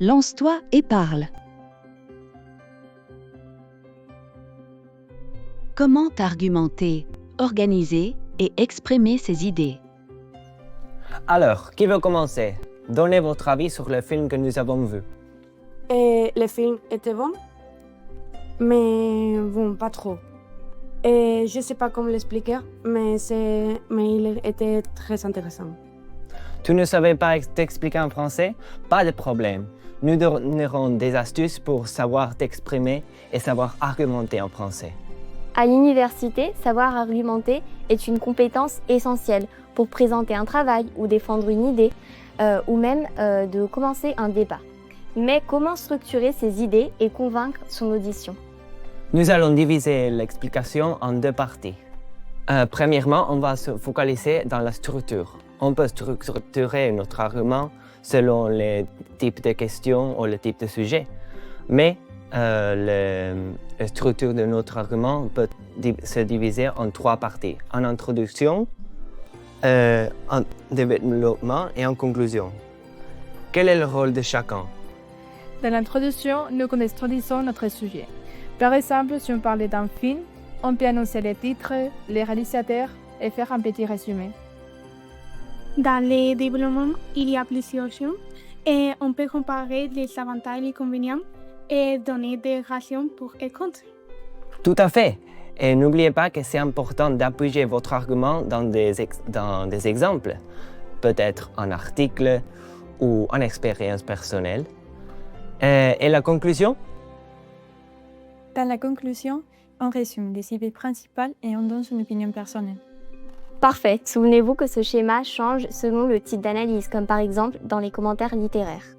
Lance-toi et parle. Comment argumenter, organiser et exprimer ses idées? Alors, qui veut commencer? Donnez votre avis sur le film que nous avons vu. Le film était bon, mais bon, pas trop. Et je sais pas comment l'expliquer, mais il était très intéressant. Tu ne savais pas t'expliquer en français? Pas de problème. Nous donnerons des astuces pour savoir t'exprimer et savoir argumenter en français. À l'université, savoir argumenter est une compétence essentielle pour présenter un travail ou défendre une idée, ou même de commencer un débat. Mais comment structurer ses idées et convaincre son audition? Nous allons diviser l'explication en deux parties. Premièrement, on va se focaliser dans la structure. On peut structurer notre argument selon les types de questions ou le type de sujet. Mais la structure de notre argument peut se diviser en trois parties. En introduction, en développement et en conclusion. Quel est le rôle de chacun? Dans l'introduction, nous connaissons notre sujet. Par exemple, si on parlait d'un film, on peut annoncer les titres, les réalisateurs et faire un petit résumé. Dans le développement, il y a plusieurs options et on peut comparer les avantages et les inconvénients et donner des raisons pour et contre. Tout à fait. Et n'oubliez pas que c'est important d'appuyer votre argument dans des exemples, peut-être un article ou une expérience personnelle. Et la conclusion? Dans la conclusion, on résume les idées principales et on donne son opinion personnelle. Parfait. Souvenez-vous que ce schéma change selon le type d'analyse, comme par exemple dans les commentaires littéraires.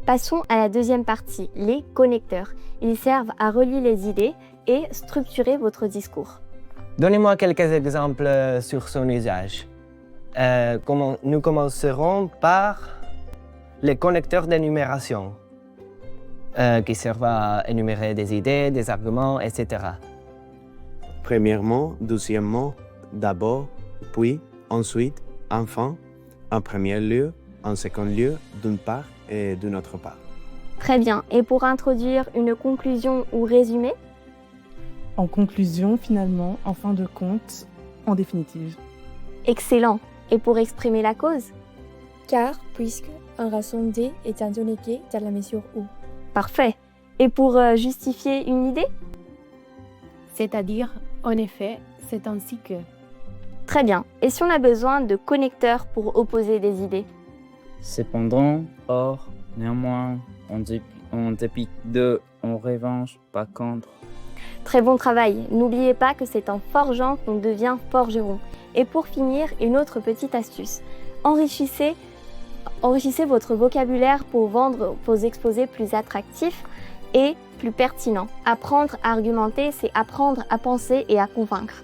Passons à la deuxième partie, les connecteurs. Ils servent à relier les idées et structurer votre discours. Donnez-moi quelques exemples sur son usage. Nous commencerons par les connecteurs d'énumération, qui servent à énumérer des idées, des arguments, etc. Premièrement, deuxièmement, d'abord, puis, ensuite, enfin, en premier lieu, en second lieu, d'une part et d'une autre part. Très bien. Et pour introduire une conclusion ou résumé? En conclusion, finalement, en fin de compte, en définitive. Excellent. Et pour exprimer la cause? Car, puisque, en raison de étant donné que, dans la mesure où. Parfait. Et pour justifier une idée? C'est-à-dire, en effet, c'est ainsi que. Très bien. Et si on a besoin de connecteurs pour opposer des idées? Cependant, or, néanmoins, en dépit de, en revanche, pas contre. Très bon travail. N'oubliez pas que c'est en forgeant qu'on devient forgeron. Et pour finir, une autre petite astuce. Enrichissez votre vocabulaire pour rendre vos exposés plus attractifs et plus pertinents. Apprendre à argumenter, c'est apprendre à penser et à convaincre.